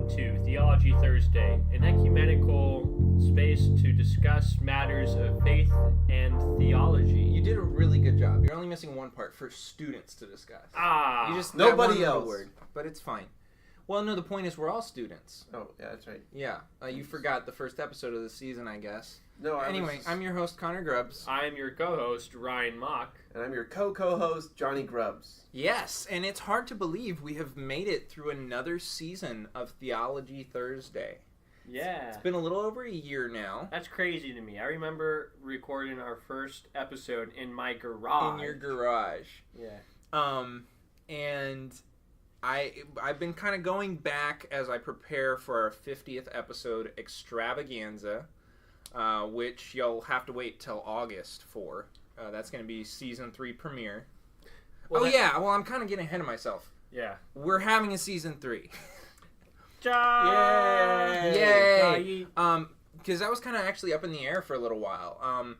welcome to Theology Thursday, an ecumenical space to discuss matters of faith and theology. You did a really good job. You're only missing one part for students to discuss. Ah, You just nobody that one little else. word, but it's fine. Well, no, the point is we're all students. Oh, yeah, that's right. Yeah, you forgot the first episode of the season, I guess. No, Anyway, I'm your host, Connor Grubbs. I am your co-host, Ryan Mock. And I'm your co-host, Jonny Grubbs. Yes, and it's hard to believe we have made it through another season of Theology Thursday. Yeah. It's been a little over a year now. That's crazy to me. I remember recording our first episode in my garage. In your garage. Yeah. And I've been kind of going back as I prepare for our 50th episode extravaganza, which you'll have to wait till August for. That's going to be season 3 premiere. Well, I'm kind of getting ahead of myself. Yeah. We're having a season 3. Yay! Because that was kind of actually up in the air for a little while.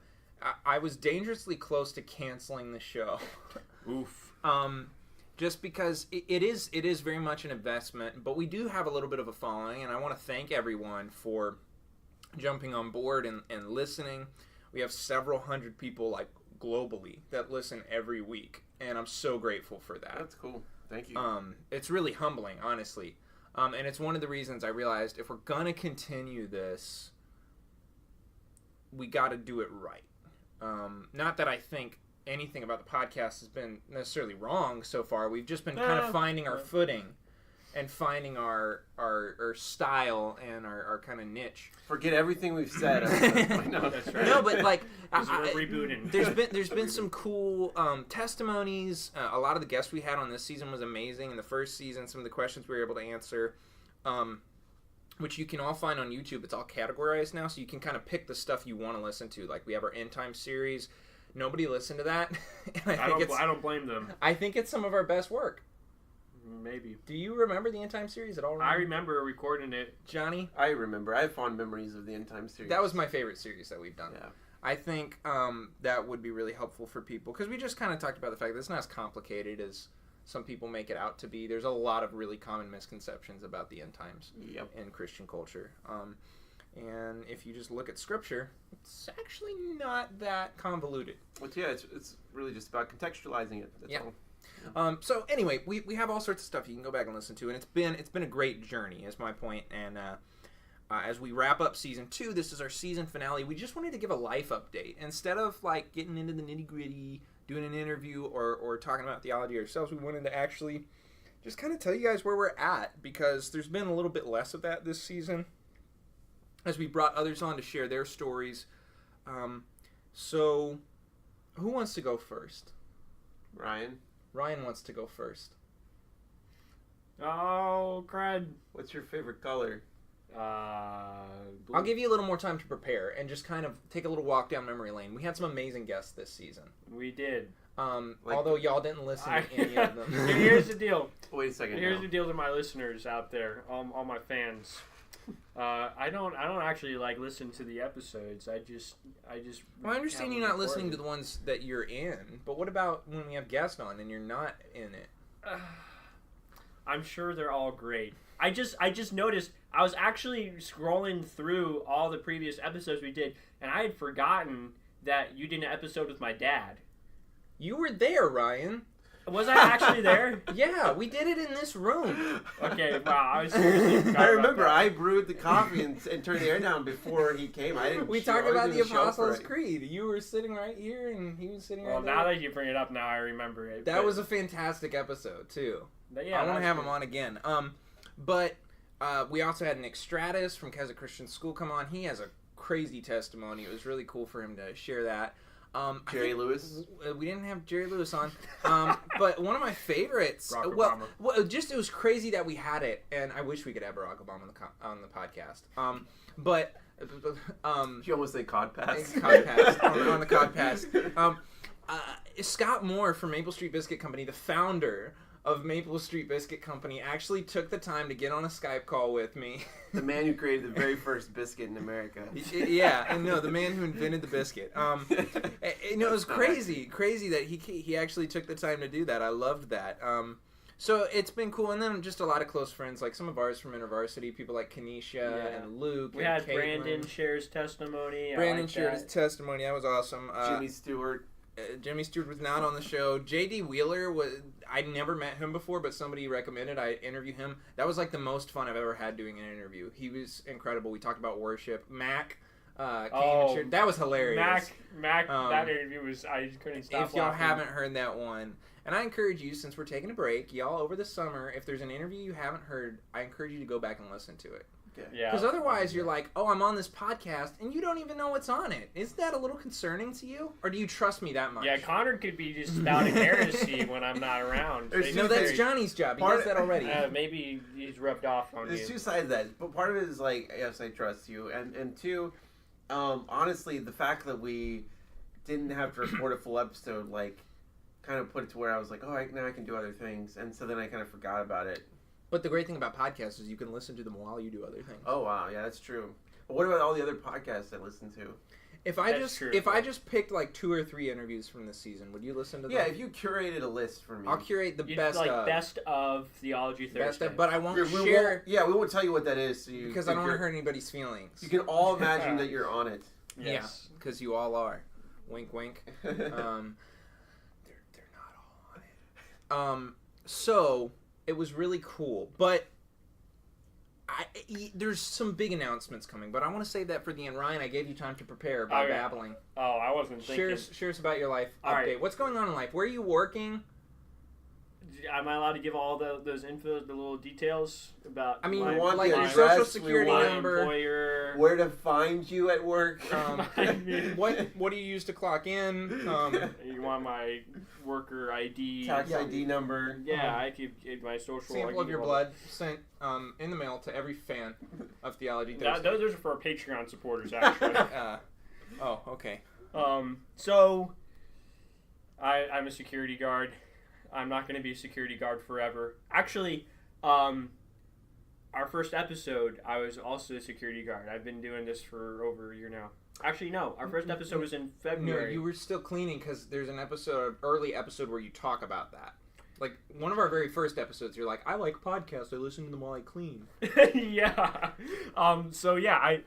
I was dangerously close to canceling the show. Oof. Just because it is very much an investment, but we do have a little bit of a following, and I want to thank everyone for jumping on board and listening. We have several hundred people, like, globally that listen every week, and I'm so grateful for that. That's cool. Thank you. It's really humbling, honestly. And it's one of the reasons I realized if we're going to continue this, we got to do it right. Not that I think anything about the podcast has been necessarily wrong so far. We've just been kind of finding our footing and finding our style and our kind of niche. Forget everything we've said. No, that's right. No, but like we're rebooting. There's been some cool testimonies. A lot of the guests we had on this season was amazing. In the first season, some of the questions we were able to answer, which you can all find on YouTube. It's all categorized now, so you can kind of pick the stuff you want to listen to. Like we have our end time series. Nobody listened to that. And I don't blame them. I think it's some of our best work. Maybe. Do you remember the End Time series at all? I remember recording it. Johnny? I remember. I have fond memories of the End Time series. That was my favorite series that we've done. Yeah. I think that would be really helpful for people because we just kind of talked about the fact that it's not as complicated as some people make it out to be. There's a lot of really common misconceptions about the end times in Christian culture. And if you just look at Scripture, it's actually not that convoluted. Well, yeah, it's really just about contextualizing it. That's all. So anyway, we have all sorts of stuff you can go back and listen to, and it's been a great journey, is my point. And as we wrap up season 2, this is our season finale. We just wanted to give a life update instead of like getting into the nitty gritty, doing an interview or talking about theology ourselves. We wanted to actually just kind of tell you guys where we're at because there's been a little bit less of that this season as we brought others on to share their stories. So who wants to go first? Ryan wants to go first. Oh, crud. What's your favorite color? I'll give you a little more time to prepare and just kind of take a little walk down memory lane. We had some amazing guests this season. We did. Although y'all didn't listen to any of them. Here's the deal. Wait a second. Here's the deal to my listeners out there, all my fans. I don't actually like listen to the episodes. I just. Well, I understand you're not listening to the ones that you're in, but what about when we have guests on and you're not in it? I'm sure they're all great. I just noticed I was actually scrolling through all the previous episodes we did, and I had forgotten that you did an episode with my dad. You were there, Ryan. Was I actually there? Yeah, we did it in this room. Okay, wow, I was seriously I remember I brewed the coffee and turned the air down before he came. We talked about the Apostles' Creed. You were sitting right here, and he was sitting right there. Well, now that you bring it up, now I remember it. That was a fantastic episode, too. Yeah, I want to have him on again. But we also had Nick Stratus from Keswick Christian School come on. He has a crazy testimony. It was really cool for him to share that. Jerry Lewis? We didn't have Jerry Lewis on. But one of my favorites... Obama. It was crazy that we had it, and I wish we could have Barack Obama on the podcast. But... you almost say Codpass. Codpass. on the Codpass. Scott Moore from Maple Street Biscuit Company, the founder of Maple Street Biscuit Company, actually took the time to get on a Skype call with me. The man who created the very first biscuit in America. Yeah, and no, the man who invented the biscuit. It was crazy that he actually took the time to do that. I loved that. So it's been cool, and then just a lot of close friends, like some of ours from InterVarsity, people like Kenesha and Luke. We and had Caitlin. Brandon shares testimony. Brandon shared his testimony. That was awesome. Jimmy Stewart. Jimmy Stewart was not on the show. J.D. Wheeler I never met him before, but somebody recommended I interview him. That was like the most fun I've ever had doing an interview. He was incredible. We talked about worship. Mac came and shared. That was hilarious. Mac, that interview was, I couldn't stop If y'all laughing. haven't heard that one, and I encourage you, since we're taking a break, y'all over the summer, if there's an interview you haven't heard, I encourage you to go back and listen to it. Yeah. Because otherwise you're like, oh, I'm on this podcast, and you don't even know what's on it. Isn't that a little concerning to you? Or do you trust me that much? Yeah, Connor could be just spouting heresy when I'm not around. No, that's Johnny's job. He does that already. Maybe he's rubbed off on you. There's two sides to that. But part of it is like, yes, I trust you. And two, honestly, the fact that we didn't have to record a full episode, like, kind of put it to where I was like, oh, now I can do other things. And so then I kind of forgot about it. But the great thing about podcasts is you can listen to them while you do other things. Oh, wow. Yeah, that's true. But what about all the other podcasts I listen to? If I just picked like 2 or 3 interviews from this season, would you listen to them? Yeah, if you curated a list for me. I'll curate the best of. Best of Theology Thursday. But I won't share. We won't tell you what that is. Because I don't want to hurt anybody's feelings. You can all imagine that you're on it. Yes. Yeah, because you all are. Wink, wink. They're not all on it. So it was really cool, but there's some big announcements coming. But I want to save that for the end. Ryan, I gave you time to prepare by babbling. Oh, I wasn't thinking. Share us about your life all update. Right. What's going on in life? Where are you working? Am I allowed to give all those info, the little details about? I mean, like your social security number, employer, where to find you at work. What do you use to clock in? You want my worker ID, tax ID number? Yeah, I could give my social. Sample of your blood sent in the mail to every fan of Theology Thursday. Those are for our Patreon supporters, actually. Oh, okay. So I'm a security guard. I'm not going to be a security guard forever. Actually, our first episode, I was also a security guard. I've been doing this for over a year now. Actually, no. Our first episode was in February. No, you were still cleaning because there's an early episode where you talk about that. Like, one of our very first episodes, you're like, I like podcasts. I listen to them while I clean. Yeah. So, yeah,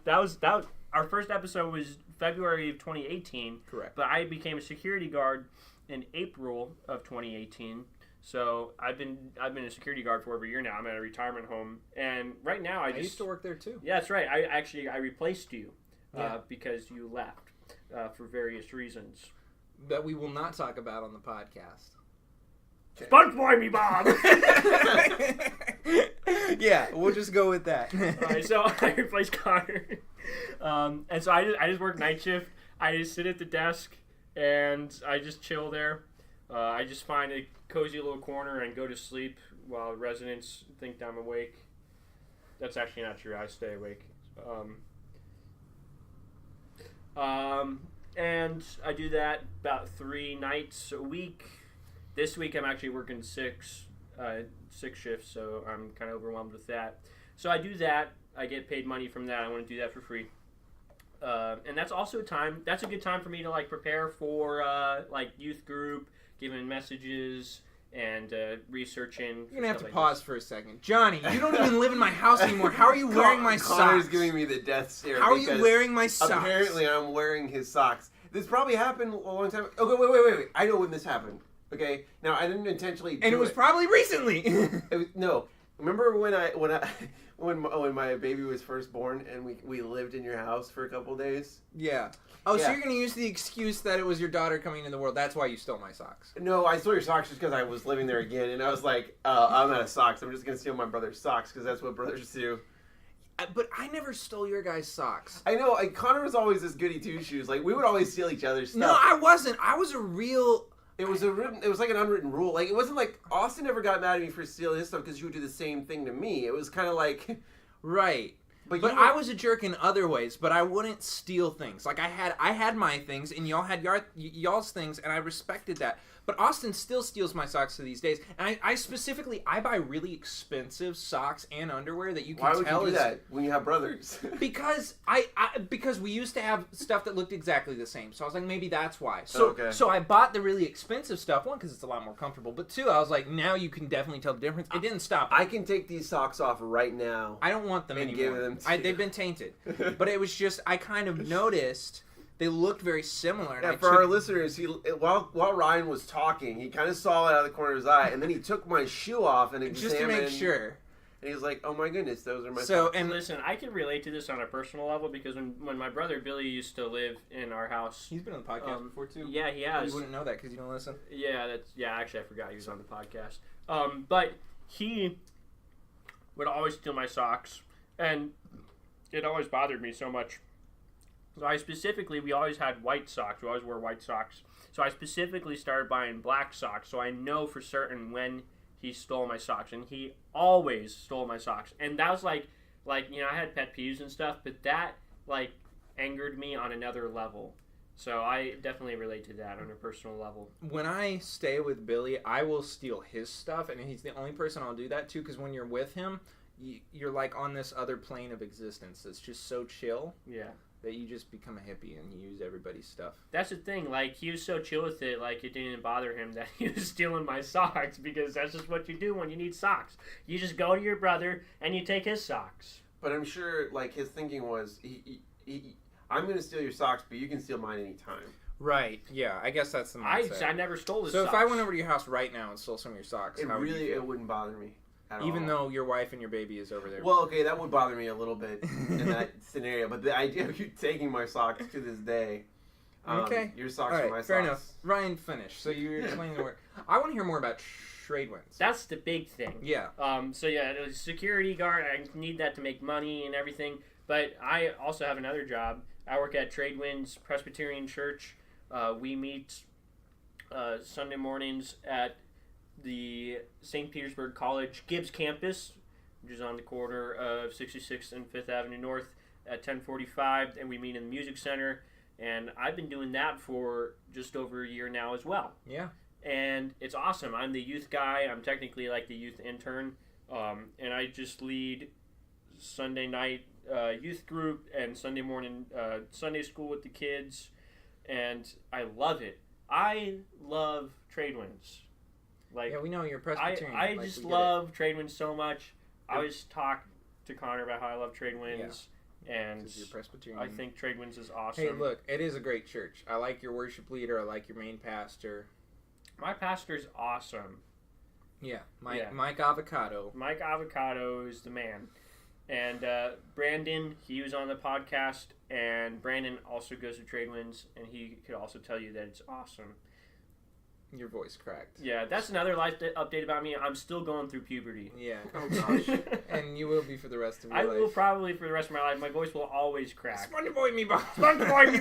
our first episode was February of 2018. Correct. But I became a security guard in April of 2018. So I've been a security guard for over a year now. I'm at a retirement home, and right now I used to work there too. Yeah, that's right. I replaced you because you left for various reasons that we will not talk about on the podcast. Sponge me, Bob. Yeah, we'll just go with that. All right, so I replaced Connor, and so I just work night shift. I just sit at the desk. And I just chill there. I just find a cozy little corner and go to sleep while residents think I'm awake. That's actually not true. I stay awake. And I do that about 3 nights a week. This week I'm actually working 6 shifts, so I'm kind of overwhelmed with that. So I do that. I get paid money from that. I want to do that for free. And that's also that's a good time for me to like prepare for like youth group, giving messages and researching. You're gonna have to pause for a second, Johnny. You don't even live in my house anymore. How are you wearing my socks? Connor's giving me the death stare. How are you wearing my socks? Apparently, I'm wearing his socks. This probably happened a long time. Okay, wait. I know when this happened. Okay, now I didn't intentionally. And it was probably recently. No, remember when my baby was first born and we lived in your house for a couple days? Yeah. Oh, yeah. So you're going to use the excuse that it was your daughter coming into the world. That's why you stole my socks. No, I stole your socks just because I was living there again. And I was like, I'm out of socks. I'm just going to steal my brother's socks because that's what brothers do. But I never stole your guys' socks. I know. Connor was always this goody two-shoes. Like, we would always steal each other's stuff. No, I wasn't. I was a real... It was like an unwritten rule. Like, it wasn't like Austin never got mad at me for stealing his stuff because you would do the same thing to me. It was kind of like... Right. But I was a jerk in other ways, but I wouldn't steal things. Like I had my things and y'all had y'all's things and I respected that. But Austin still steals my socks to these days. And I specifically, I buy really expensive socks and underwear that you can Why tell would you do that when you have brothers? because because we used to have stuff that looked exactly the same. So I was like, maybe that's why. So I bought the really expensive stuff, one, because it's a lot more comfortable. But two, I was like, now you can definitely tell the difference. It didn't stop. I can take these socks off right now. I don't want them and anymore. give them to you. They've been tainted. But it was just, I kind of noticed they looked very similar. Yeah, for our listeners, while Ryan was talking, he kind of saw it out of the corner of his eye, and then he took my shoe off and examined. Just to make sure. And he was like, "Oh my goodness, those are my." So, and listen, I can relate to this on a personal level because when my brother Billy used to live in our house, he's been on the podcast before too. Yeah, he has. You wouldn't know that because you don't listen. Yeah, actually, I forgot he was on the podcast. But he would always steal my socks, and it always bothered me so much. So we always had white socks. We always wore white socks. So I specifically started buying black socks, so I know for certain when he stole my socks, and he always stole my socks. And that was like I had pet peeves and stuff, but that angered me on another level. So I definitely relate to that on a personal level. When I stay with Billy, I will steal his stuff, and he's the only person I'll do that to, because when you're with him, you're on this other plane of existence that's just so chill. Yeah. That you just become a hippie and you use everybody's stuff. That's the thing. He was so chill with it, it didn't bother him that he was stealing my socks, because that's just what you do when you need socks. You just go to your brother and you take his socks. But I'm sure, his thinking was, I'm going to steal your socks, but you can steal mine anytime. Right. Yeah. I guess that's the mindset. I never stole his socks. So if I went over to your house right now and stole some of your socks, it wouldn't bother me. Even though your wife and your baby is over there. Well, okay, that would bother me a little bit in that scenario. But the idea of you taking my socks to this day, okay, your socks are my socks. Fair enough. Ryan, finish. So you're explaining the word. I want to hear more about trade winds. That's the big thing. Yeah. So yeah, the security guard. I need that to make money and everything. But I also have another job. I work at Trade Winds Presbyterian Church. We meet Sunday mornings at the St. Petersburg College Gibbs campus, which is on the corner of 66th and 5th Avenue North at 10:45, and we meet in the Music Center. And I've been doing that for just over a year now as well. Yeah. And it's awesome. I'm the youth guy. I'm technically the youth intern, and I just lead Sunday night youth group and Sunday morning Sunday school with the kids, and I love it. I love Trade Winds. Yeah, we know you're Presbyterian. I just love Trade Winds so much. I always talk to Connor about how I love Trade Winds, and you're Presbyterian. I think Trade Winds is awesome. Hey, look, it is a great church. I like your worship leader. I like your main pastor. My pastor's awesome. Yeah, Mike Avocado. Mike Avocado is the man. And Brandon, he was on the podcast, and Brandon also goes to Trade Winds, and he could also tell you that it's awesome. Your voice cracked. Yeah, that's another life update about me. I'm still going through puberty. Yeah. Oh, gosh. And you will be for the rest of your life. I will probably for the rest of my life. My voice will always crack. SpongeBob me, Bob. SpongeBob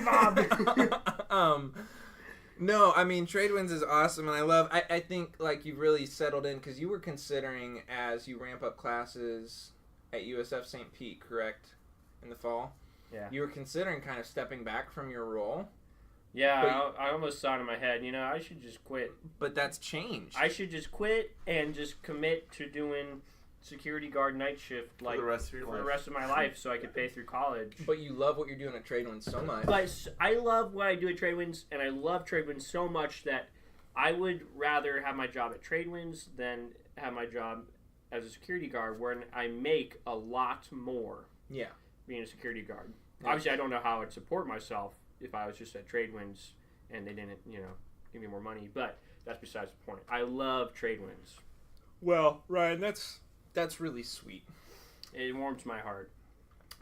me, Bob. No, I mean, Trade Winds is awesome, and I think, you've really settled in, because you were considering, as you ramp up classes at USF St. Pete, correct? In the fall? Yeah. You were considering kind of stepping back from your role. Yeah, I almost thought in my head, I should just quit. But that's changed. I should just quit and just commit to doing security guard night shift for the rest of your life. For the rest of my life, so I could pay through college. But you love what you're doing at Trade Winds so much. But I love what I do at Trade Winds, and I love Trade Winds so much that I would rather have my job at Trade Winds than have my job as a security guard, where I make a lot more. Yeah. Being a security guard. Yeah. Obviously, I don't know how I'd support myself if I was just at Trade Winds and they didn't, give me more money. But that's besides the point. I love Trade Winds. Well, Ryan, that's really sweet. It warms my heart.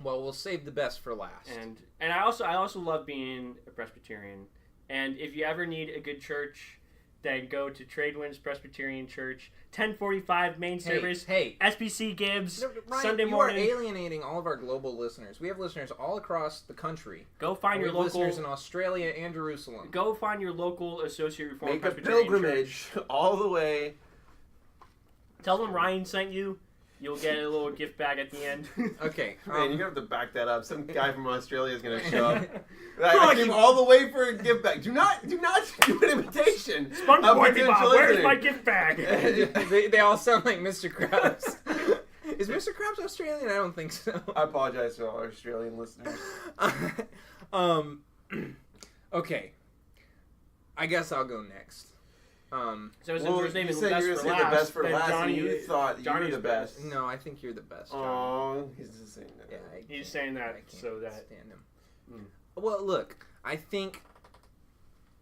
Well, we'll save the best for last. And I also love being a Presbyterian. And if you ever need a good church, then go to Trade Winds Presbyterian Church, 10:45 main service. Hey, SBC Gibbs, Ryan, Sunday morning. You are alienating all of our global listeners. We have listeners all across the country. Go find your local listeners in Australia and Jerusalem. Go find your local Associate Reformed Make a Presbyterian pilgrimage Church. all the way. Tell them Ryan sent you. You'll get a little gift bag at the end. Okay. Man, you're gonna have to back that up. Some guy from Australia is gonna show up. Like, I came all the way for a gift bag. Do not do an imitation. SpongeBob, Bob, where's my gift bag? they all sound like Mr. Krabs. Is Mr. Krabs Australian? I don't think so. I apologize to all our Australian listeners. Okay. I guess I'll go next. So since your name is you said you were the best for then last, Johnny, and you thought you were Johnny's the best. No, I think you're the best. Oh, he's just saying that. Yeah, He's saying that I can't so that. stand him. Well, look, I think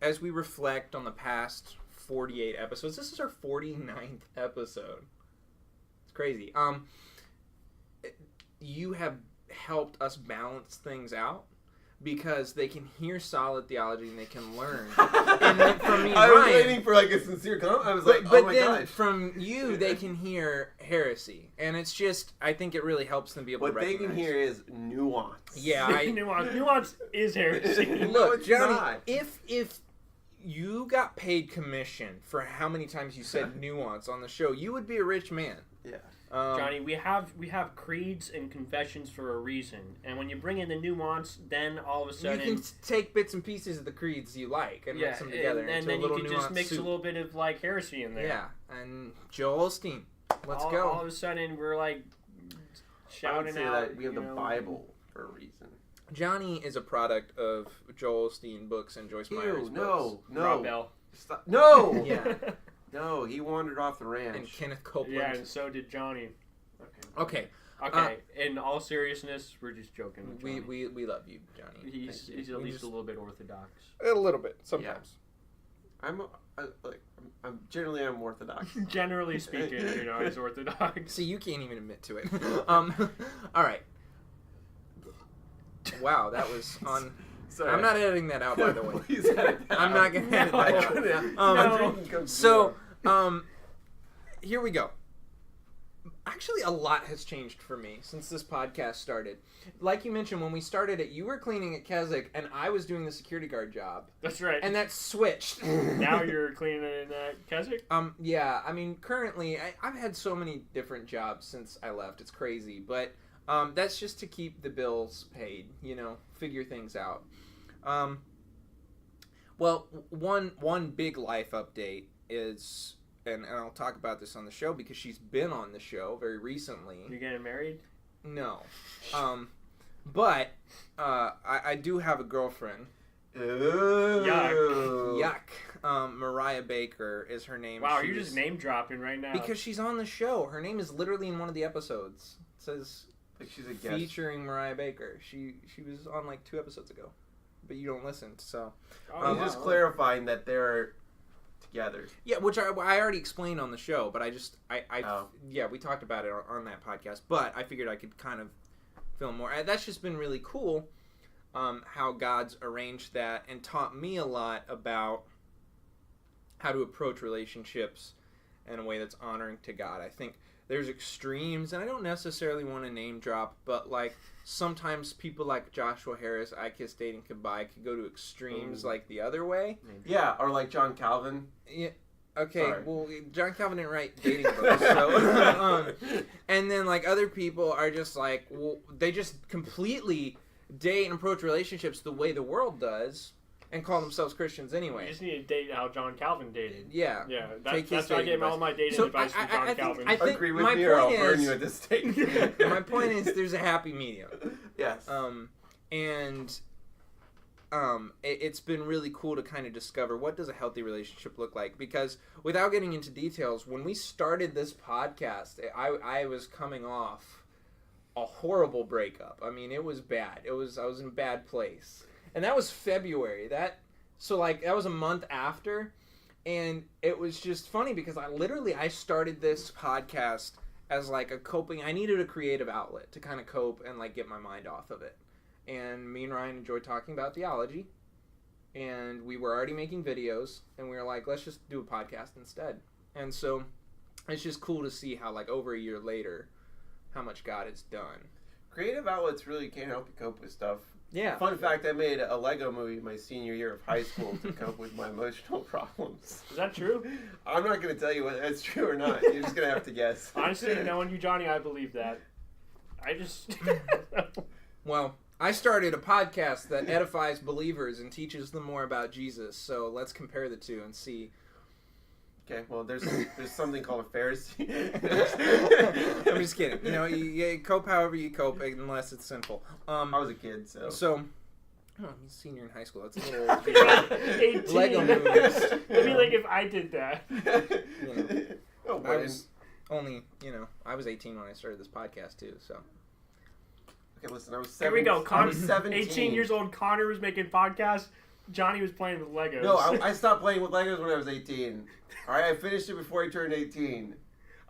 as we reflect on the past 48 episodes, this is our 49th episode. It's crazy. You have helped us balance things out because they can hear solid theology and they can learn. And then from me and I was Ryan, waiting for like a sincere comment. I was like, but oh my then gosh. from you, they can hear heresy, and it's just I think it really helps them be able What to they recognize. can hear is nuance. Yeah, Nuance is heresy. Look, it's Johnny, not. if you got paid commission for how many times you said nuance on the show, you would be a rich man. Yeah. Johnny, we have creeds and confessions for a reason, and when you bring in the nuance, then all of a sudden you can take bits and pieces of the creeds you like and mix them together and into then a you little can just nuanced mix soup. a little bit of like heresy in there. Yeah, and Joel Osteen, let's all go. of a sudden, we're like I would shouting say out. that we have the Bible for a reason. Johnny is a product of Joel Osteen books and Joyce Meyer's books. Rob Bell. Stop. No. Yeah, No, he wandered off the ranch. and Kenneth Copeland. Yeah, and so did Johnny. Okay, Okay, in all seriousness, we're just joking with Johnny. we love you, Johnny. He's at least a little bit orthodox. A little bit sometimes. I'm I'm orthodox. Generally speaking, he's orthodox. See, you can't even admit to it. All right. Wow, that was on. Sorry. I'm not editing that out, by the way. Please edit that I'm out. not gonna edit I that out. couldn't. Um, I'm drinking Coke So, Zero. here we go. Actually, a lot has changed for me since this podcast started. Like you mentioned, when we started it, you were cleaning at Keswick, and I was doing the security guard job. That's right. And that switched. Now you're cleaning in Keswick? Yeah, I mean, currently, I've had so many different jobs since I left. It's crazy. But that's just to keep the bills paid, figure things out. Well, one big life update is... And I'll talk about this on the show because she's been on the show very recently. You getting married? No. But I do have a girlfriend. Ooh. Yuck. Mariah Baker is her name. Wow, you're just name dropping right now. Because she's on the show. Her name is literally in one of the episodes. It says Like she's a guest. featuring Mariah Baker. She was on like 2 episodes ago. But you don't listen, so... I'm just clarifying that they're together. Yeah, which I already explained on the show, but Oh. yeah, we talked about it on that podcast, but I figured I could kind of film more. That's just been really cool, how God's arranged that and taught me a lot about how to approach relationships in a way that's honoring to God. I think there's extremes, and I don't necessarily want to name drop, but like sometimes people like Joshua Harris, I Kiss Dating Goodbye, could go to extremes like the other way. Yeah, or like John Calvin. Yeah. Okay, Sorry. well, John Calvin didn't write dating books, so... and then, like, other people are just like, well, they just completely date and approach relationships the way the world does and call themselves Christians anyway. You just need to date how John Calvin dated. Yeah. Yeah, Take his that's why I dating get all advice. my dating So, advice from John Calvin. I think Agree with my me or I'll point burn is- you at this stake. My point is there's a happy medium. Yes. It's been really cool to kind of discover what does a healthy relationship look like, because without getting into details, when we started this podcast, I was coming off a horrible breakup. I mean, it was bad. I was in a bad place, and that was February. That was a month after, and it was just funny because I started this podcast as like a coping. I needed a creative outlet to kind of cope and like get my mind off of it. And me and Ryan enjoyed talking about theology, and we were already making videos, and we were like, let's just do a podcast instead. And so it's just cool to see how, like, over a year later, how much God has done. Creative outlets really can help you cope with stuff. Yeah. Fun fact, I made a Lego movie my senior year of high school to cope with my emotional problems. Is that true? I'm not going to tell you whether that's true or not. You're just going to have to guess. Honestly, knowing you, Johnny, I believe that. I just... Well, I started a podcast that edifies believers and teaches them more about Jesus. So let's compare the two and see. Okay, well, there's something called a Pharisee. I'm just kidding. You know, you cope however you cope, unless it's sinful. I was a kid, so. Oh, he's a senior in high school. That's a little old. 18. Lego movies. It'd be like if I did that. You know, Oh, I was only, I was 18 when I started this podcast too. So. Okay, listen, I was 17. Here we go. I was 17. 18 years old. Connor was making podcasts. Johnny was playing with Legos. No, I stopped playing with Legos when I was 18. All right, I finished it before I turned 18.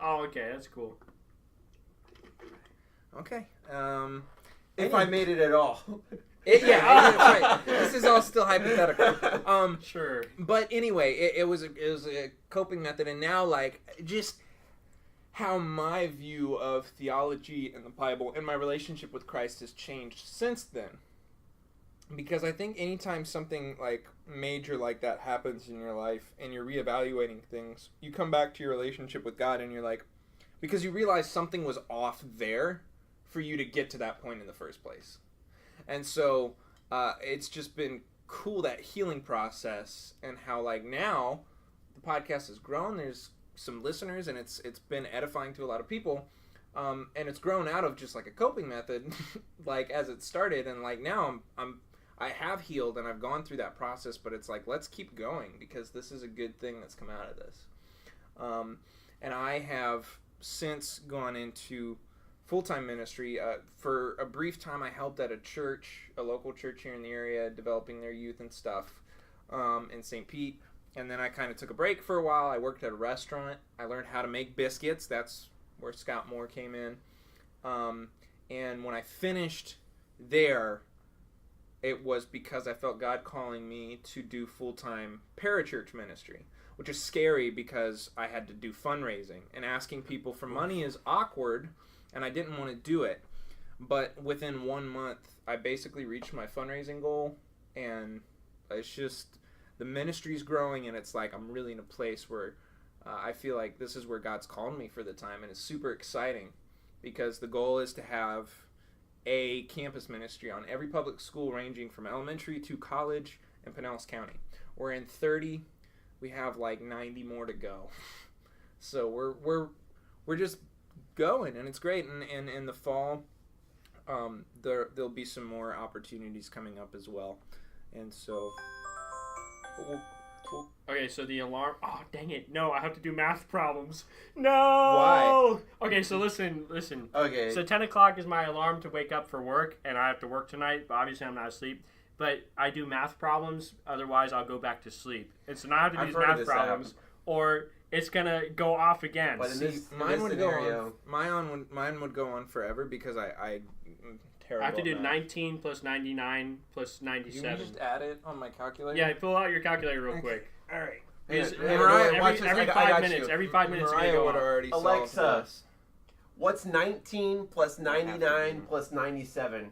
Oh, okay, that's cool. Okay. If I made it at all. Yeah, right. This is all still hypothetical. Sure. But anyway, it was a coping method, and now just how my view of theology and the Bible and my relationship with Christ has changed since then. Because I think anytime something major like that happens in your life and you're reevaluating things, you come back to your relationship with God and you're like, because you realize something was off there for you to get to that point in the first place. And so it's just been cool, that healing process, and how now the podcast has grown. There's some listeners and it's been edifying to a lot of people. And it's grown out of just a coping method, as it started. And now I have healed and I've gone through that process, but it's let's keep going because this is a good thing that's come out of this. And I have since gone into full-time ministry. For a brief time, I helped at a local church here in the area, developing their youth and stuff in St. Pete. And then I kind of took a break for a while. I worked at a restaurant. I learned how to make biscuits. That's where Scott Moore came in. And when I finished there, it was because I felt God calling me to do full-time parachurch ministry, which is scary because I had to do fundraising. And asking people for money is awkward, and I didn't want to do it. But within 1 month, I basically reached my fundraising goal, and it's just, the ministry's growing, and it's I'm really in a place where I feel like this is where God's called me for the time, and it's super exciting because the goal is to have a campus ministry on every public school ranging from elementary to college in Pinellas County. We're in 30. We have 90 more to go. So we're just going, and it's great. And in the fall, there'll be some more opportunities coming up as well. And so Okay, so the alarm... Oh, dang it. No, I have to do math problems. No! Why? Okay, so listen. Okay. So 10 o'clock is my alarm to wake up for work, and I have to work tonight, but obviously I'm not asleep. But I do math problems, otherwise I'll go back to sleep. And so now I have to do these math problems, or it's going to go off again. But mine would go on. Mine would go on forever because I terrible. I have to do 19 plus 99 plus 97. You just add it on my calculator? Yeah, pull out your calculator real quick. All right. Every 5 minutes. Every 5 minutes it's going to go would off. already Alexa, solve this. what's 19 plus 99 plus 97?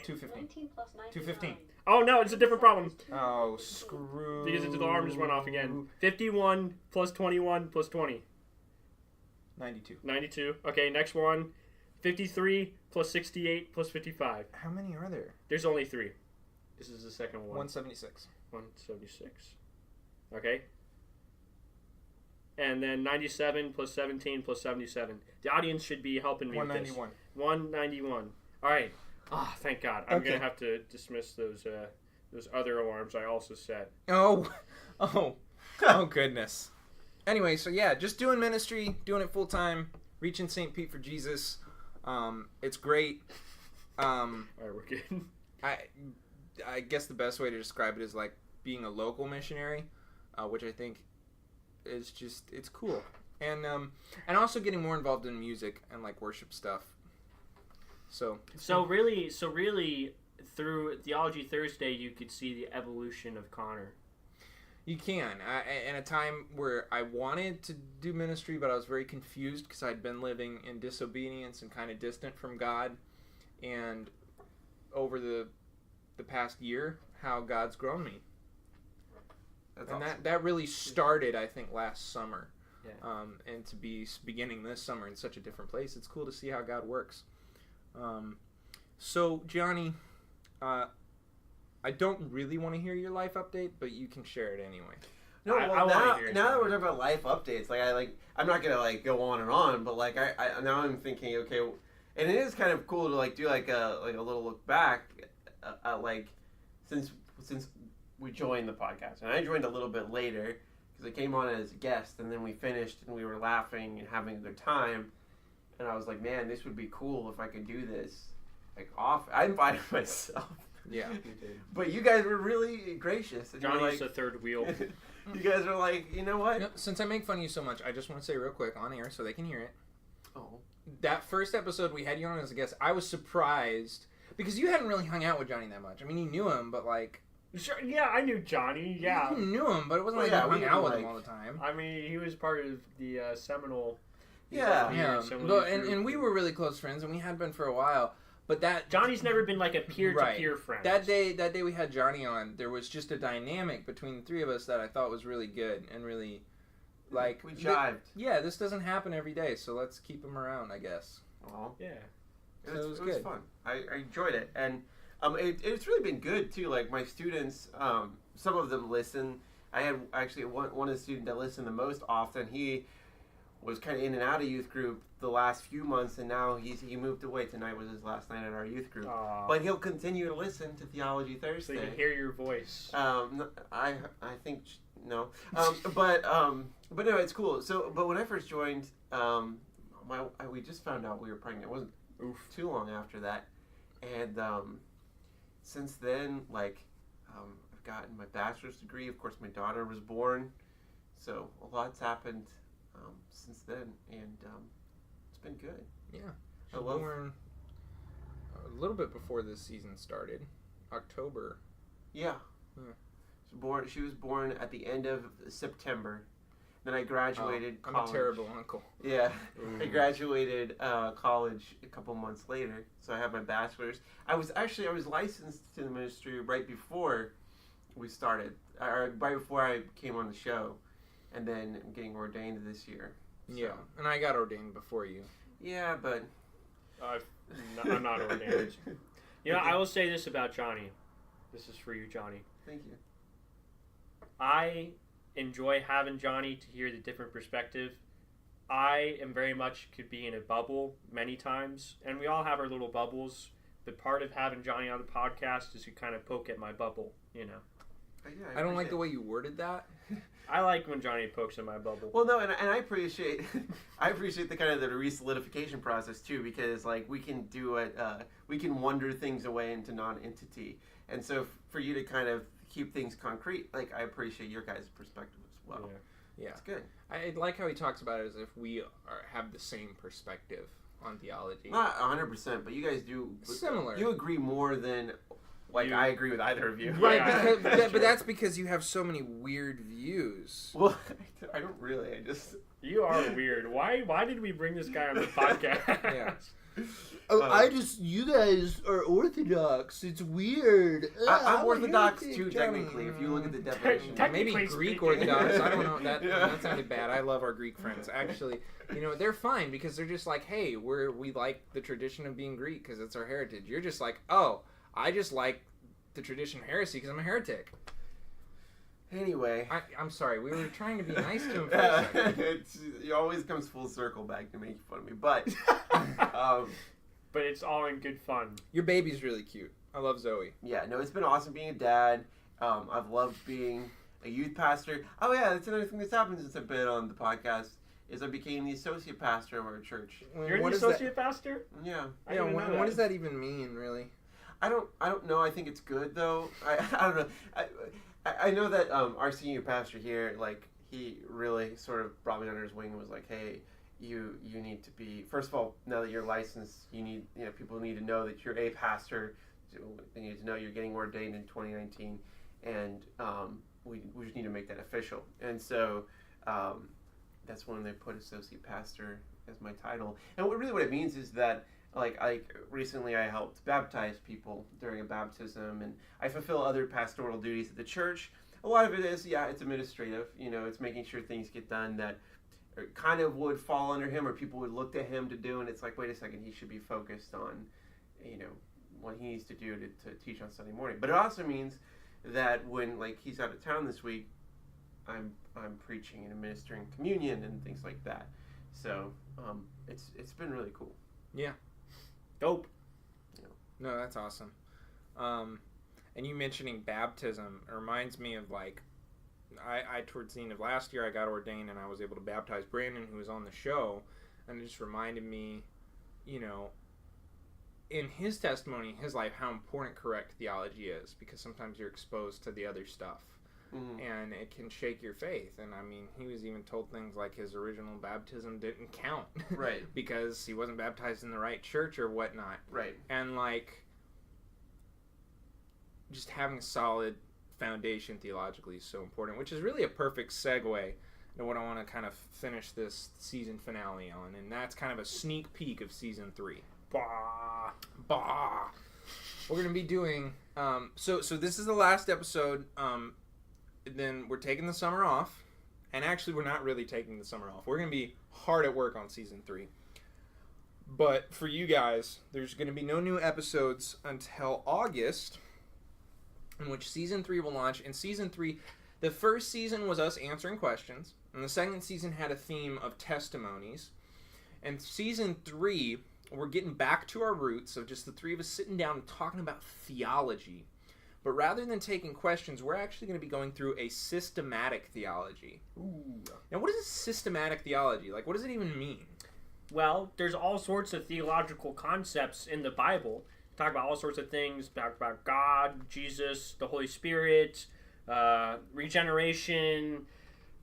215. 19 plus 99. 215. Oh, no, it's a different problem. Oh, screw. Because the alarm just went off again. 51 plus 21 plus 20. 92. 92. Okay, next one. 53 plus 68 plus 55. How many are there? There's only 3. This is the second one. 176. 176. Okay. And then 97 plus 17 plus 77. The audience should be helping me with this. 191. All right. Ah, thank God. I'm going to have to dismiss those other alarms I also set. Oh, goodness. Anyway, so yeah, just doing ministry, doing it full time, reaching St. Pete for Jesus. It's great. All right, we're good. I guess the best way to describe it is being a local missionary, which I think is just, it's cool. And also getting more involved in music and worship stuff. So really through Theology Thursday you could see the evolution of Connor. You can. In a time where I wanted to do ministry, but I was very confused because I'd been living in disobedience and kind of distant from God. And over the past year how God's grown me. That's and awesome. that really started, I think, last summer. Yeah. And to be beginning this summer in such a different place, it's cool to see how God works. So, Johnny, I don't really want to hear your life update, but you can share it anyway. No, I well, wanna hear it. now that we're talking about life updates, I'm not gonna go on and on, but I now I'm thinking, okay, and it is kind of cool to do a little look back, since we joined the podcast, and I joined a little bit later because I came on as a guest, and then we finished and we were laughing and having a good time, and I was like, man, this would be cool if I could do this off. I invited myself. Yeah, You did. But you guys were really gracious. And Johnny's the third wheel. you guys were like, you know what? No, since I make fun of you so much, I just want to say real quick on air so they can hear it. Oh. That first episode we had you on as a guest, I was surprised because you hadn't really hung out with Johnny that much. I mean, you knew him, but Sure, yeah, I knew Johnny. Yeah, you knew him, but it wasn't Well, like yeah, you we hung out with didn't, him all the time. I mean, he was part of the Seminole. Yeah. Yeah, Seminole but, group. and we were really close friends, and we had been for a while. But that Johnny's never been like a peer-to-peer friend. That day we had Johnny on, there was just a dynamic between the three of us that I thought was really good and really We jived. this doesn't happen every day, so let's keep him around, I guess. Well, Yeah. So it was was good. fun. I enjoyed it, and it's really been good too. Like my students, some of them listen. I had actually one of the students that listened the most often. He was kind of in and out of youth group the last few months, and now he moved away. Tonight was his last night at our youth group. But he'll continue to listen to Theology So Thursday. you can hear your voice. I think no, but no, it's cool. So, but when I first joined, we just found out we were pregnant. It wasn't too long after that, and since then, I've gotten my bachelor's degree. Of course, my daughter was born, so a lot's happened since then, and it's been good. Yeah. I love. Born a little bit before this season started, October. Yeah. Yeah. She was born at the end of September. Then I graduated I'm college. a terrible uncle. Yeah. I graduated college a couple months later, so I have my bachelor's. I was licensed to the ministry right before we started, or right before I came on the show, and then I'm getting ordained this year. So. Yeah, and I got ordained before you. Yeah, but I'm not ordained. You know, I will say this about Johnny. This is for you, Johnny. Thank you. I enjoy having Johnny to hear the different perspective. I am very much could be in a bubble many times, and we all have our little bubbles. But part of having Johnny on the podcast is to kind of poke at my bubble, you know. Yeah, I don't like the way you worded that. I like when Johnny pokes at my bubble. Well, no, and I appreciate the kind of the re-solidification process too, because we can do it, we can wonder things away into non-entity, and so for you to kind of keep things concrete, I appreciate your guys' perspective as well. Yeah, It's good. I like how he talks about it as if we have the same perspective on theology. Not 100%, but you guys do Similar. You agree more than I agree with either of you. Right, Yeah, but that's because you have so many weird views. Well, I don't really. I just. You are weird. Why did we bring this guy on the podcast? Yeah. You guys are Orthodox. It's weird. I'm Orthodox heretic, too, Johnny. technically, if you look at the definition. Technically Maybe Greek speaking. Orthodox. I don't know. That Yeah. that sounded bad. I love our Greek friends. Actually, they're fine because they're just like, hey, we like the tradition of being Greek because it's our heritage. You're just like, oh, I just like the tradition of heresy because I'm a heretic. Anyway. I'm sorry. We were trying to be nice to him for a second. It always comes full circle back to make fun of me, but But it's all in good fun. Your baby's really cute. I love Zoe. yeah, no, it's been awesome being a dad. I've loved being a youth pastor. Oh yeah, that's another thing that's happened since I've been on the podcast is I became the associate pastor of our church. You're What the is that- associate pastor? Yeah. I Yeah, didn't know what does that even mean, really? I don't know. I think it's good though. I don't know. I know that our senior pastor here, he really sort of brought me under his wing and was like, hey, you need to be, first of all, now that you're licensed, you need, people need to know that you're a pastor. They need to know you're getting ordained in 2019, and we just need to make that official. And so that's when they put associate pastor as my title. And what it means is that like recently I helped baptize people during a baptism, and I fulfill other pastoral duties at the church. A lot of it is, it's administrative. It's making sure things get done that kind of would fall under him, or people would look to him to do, and it's like, wait a second, he should be focused on, what he needs to do to teach on Sunday morning. But it also means that when, like, he's out of town this week, I'm preaching and administering communion and things like that. So it's been really cool. Yeah. Dope. No, that's awesome. And you mentioning baptism reminds me of, like, I towards the end of last year I got ordained and I was able to baptize Brandon, who was on the show, and it just reminded me, in his testimony, in his life, how important correct theology is, because sometimes you're exposed to the other stuff. Mm-hmm. And it can shake your faith. And I mean, he was even told things like his original baptism didn't count. Right. Because he wasn't baptized in the right church or whatnot. Right. And, like, just having a solid foundation theologically is so important, which is really a perfect segue to what I want to kind of finish this season finale on. And that's kind of a sneak peek of season 3. Bah. We're going to be doing... So this is the last episode... Then we're taking the summer off, and actually we're not really taking the summer off. We're going to be hard at work on season 3. But for you guys, there's going to be no new episodes until August, in which season 3 will launch. In season 3, the first season was us answering questions, and the second season had a theme of testimonies. And season 3, we're getting back to our roots of just the three of us sitting down and talking about theology. But rather than taking questions, we're actually going to be going through a systematic theology. Ooh. Now, what is a systematic theology? Like, what does it even mean? Well, there's all sorts of theological concepts in the Bible. Talk about all sorts of things. Talk about God, Jesus, the Holy Spirit, regeneration,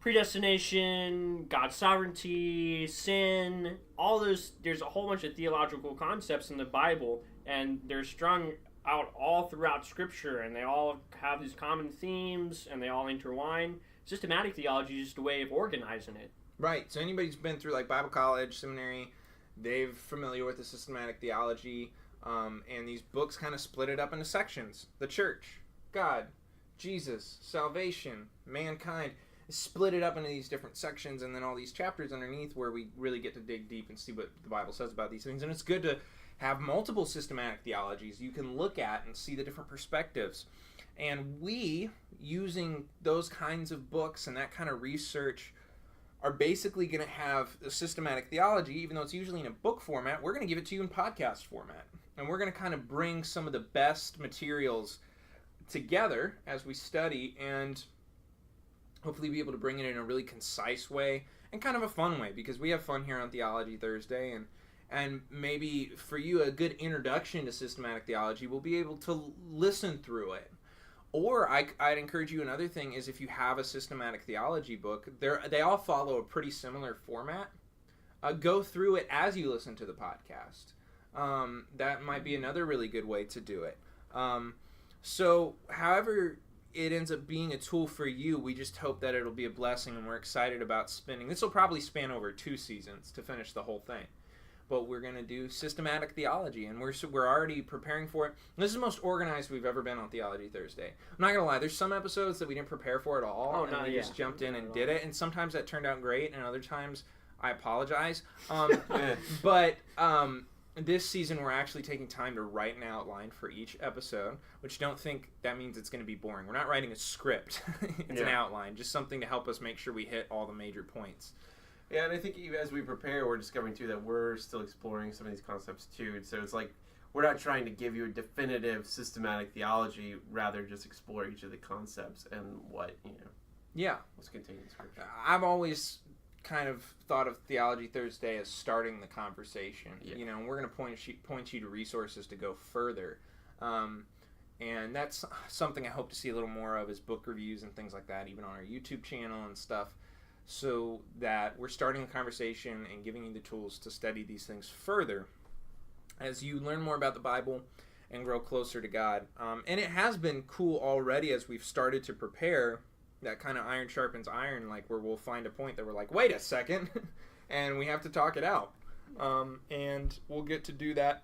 predestination, God's sovereignty, sin. All those. There's a whole bunch of theological concepts in the Bible, and they're strung out all throughout Scripture, and they all have these common themes, and they all intertwine. Systematic theology is just a way of organizing it. Right. So anybody who's been through, like, Bible college, seminary, they're familiar with the systematic theology, and these books kind of split it up into sections. The church, God, Jesus, salvation, mankind. Split it up into these different sections, and then all these chapters underneath where we really get to dig deep and see what the Bible says about these things. And it's good to have multiple systematic theologies you can look at and see the different perspectives. And we, using those kinds of books and that kind of research, are basically going to have a systematic theology. Even though it's usually in a book format, we're going to give it to you in podcast format. And we're going to kind of bring some of the best materials together as we study, and hopefully be able to bring it in a really concise way and kind of a fun way, because we have fun here on Theology Thursday, and maybe for you a good introduction to systematic theology will be able to listen through it. Or I'd encourage you, another thing is, if you have a systematic theology book, they all follow a pretty similar format. Go through it as you listen to the podcast. That might be another really good way to do it. So however it ends up being a tool for you, we just hope that it'll be a blessing, and we're excited about spending. This will probably span over 2 seasons to finish the whole thing. But we're going to do systematic theology, and we're already preparing for it. This is the most organized we've ever been on Theology Thursday. I'm not going to lie, there's some episodes that we didn't prepare for at all, we just jumped in and did it, and sometimes that turned out great, and other times I apologize. But this season we're actually taking time to write an outline for each episode, which don't think that means it's going to be boring. We're not writing a script. It's an outline, just something to help us make sure we hit all the major points. Yeah, and I think even as we prepare, we're discovering, too, that we're still exploring some of these concepts, too. So it's like we're not trying to give you a definitive systematic theology, rather just explore each of the concepts and what, what's contained in Scripture. I've always kind of thought of Theology Thursday as starting the conversation. Yeah. And we're going to point you to resources to go further. And that's something I hope to see a little more of, is book reviews and things like that, even on our YouTube channel and stuff, so that we're starting a conversation and giving you the tools to study these things further as you learn more about the Bible and grow closer to God. And it has been cool already as we've started to prepare. That kind of iron sharpens iron, like where we'll find a point that we're like, wait a second, and we have to talk it out. And we'll get to do that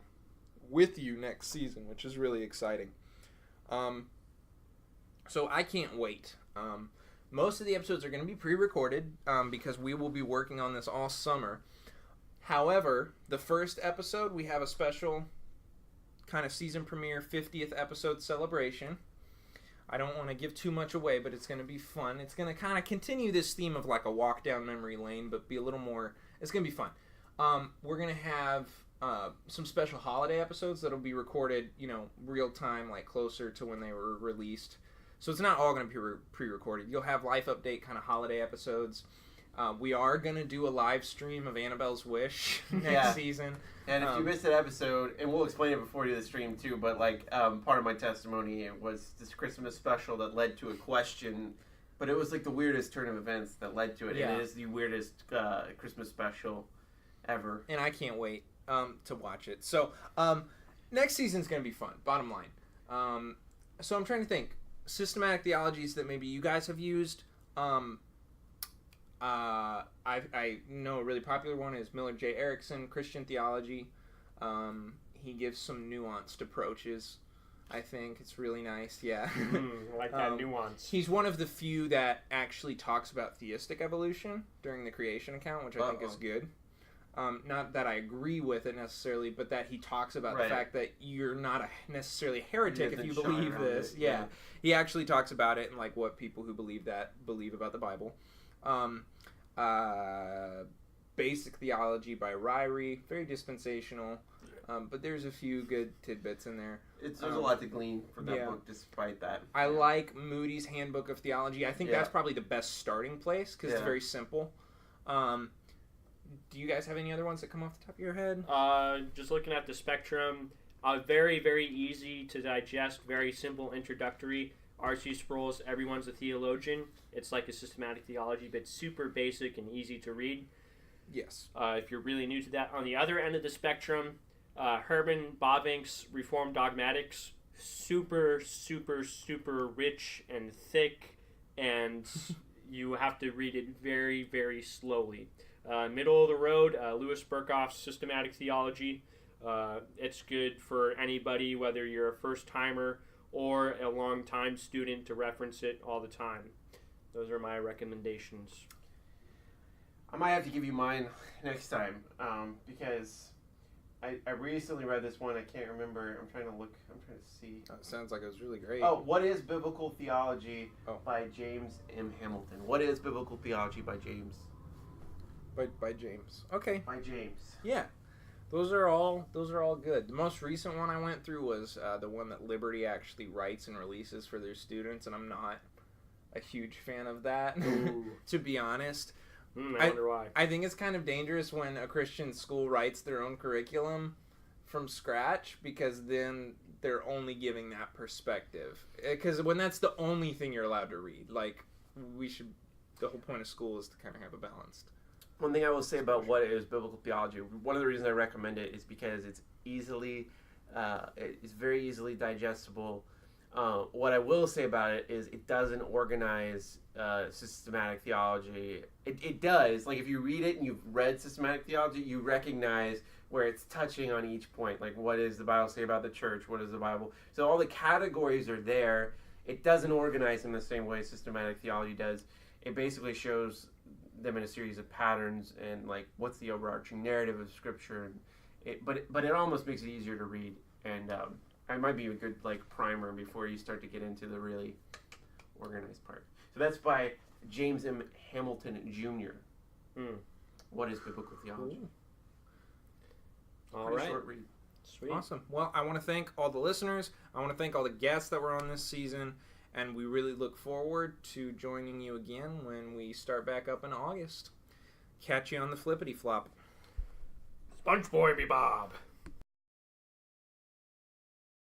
with you next season, which is really exciting. So I can't wait. Most of the episodes are going to be pre-recorded because we will be working on this all summer. However, the first episode, we have a special kind of season premiere 50th episode celebration. I don't want to give too much away, but it's going to be fun. It's going to kind of continue this theme of like a walk down memory lane, but be a little more... It's going to be fun. We're going to have some special holiday episodes that'll be recorded, real time, like closer to when they were released. So it's not all going to be pre-recorded. You'll have life update kind of holiday episodes. We are going to do a live stream of Annabelle's Wish next season. And if you missed that episode, and we'll explain it before you do the stream too, but part of my testimony was this Christmas special that led to a question, but it was like the weirdest turn of events that led to it. Yeah. And it is the weirdest Christmas special ever. And I can't wait to watch it. So next season's going to be fun, bottom line. So I'm trying to think. Systematic theologies that maybe you guys have used. I know a really popular one is Miller J. Erickson, Christian Theology. He gives some nuanced approaches. I think it's really nice. Yeah, I like that nuance. He's one of the few that actually talks about theistic evolution during the creation account, which I think is good. Not that I agree with it necessarily, but that he talks about the fact that you're not necessarily a heretic if you believe this. Yeah. He actually talks about it and like what people who believe that believe about the Bible. Basic Theology by Ryrie, very dispensational, but there's a few good tidbits in there. There's a lot to glean from that book despite that. I like Moody's Handbook of Theology. I think that's probably the best starting place because it's very simple. Do you guys have any other ones that come off the top of your head? Just looking at the spectrum, very, very easy to digest, very simple introductory. R.C. Sproul's Everyone's a Theologian. It's like a systematic theology, but super basic and easy to read. Yes. If you're really new to that. On the other end of the spectrum, Herman Bavinck's Reformed Dogmatics. Super, super, super rich and thick, and you have to read it very, very slowly. Middle of the road, Louis Berkhoff's Systematic Theology. It's good for anybody, whether you're a first-timer or a long-time student, to reference it all the time. Those are my recommendations. I might have to give you mine next time because I recently read this one. I can't remember. I'm trying to see. That sounds like it was really great. Oh, What is Biblical Theology by James M. Hamilton. What is Biblical Theology by James? By James. Okay. By James. Yeah. Those are all good. The most recent one I went through was the one that Liberty actually writes and releases for their students, and I'm not a huge fan of that, to be honest. I wonder why. I think it's kind of dangerous when a Christian school writes their own curriculum from scratch, because then they're only giving that perspective. Because when that's the only thing you're allowed to read, the whole point of school is to kind of have a balanced. One thing I will say about what is biblical theology, one of the reasons I recommend it is because it's very easily digestible. What I will say about it is it doesn't organize systematic theology. It does. Like if you read it and you've read systematic theology, you recognize where it's touching on each point. Like what does the Bible say about the church? What is the Bible? So all the categories are there. It doesn't organize in the same way systematic theology does. It basically shows them in a series of patterns and like what's the overarching narrative of Scripture. But it almost makes it easier to read. And it might be a good primer before you start to get into the really organized part. So that's by James M. Hamilton Jr. What is biblical theology? All right. Short read. Sweet. Awesome. Well, I want to thank all the listeners. I want to thank all the guests that were on this season. And we really look forward to joining you again when we start back up in August. Catch you on the flippity flop. Sponge Boy me Bob.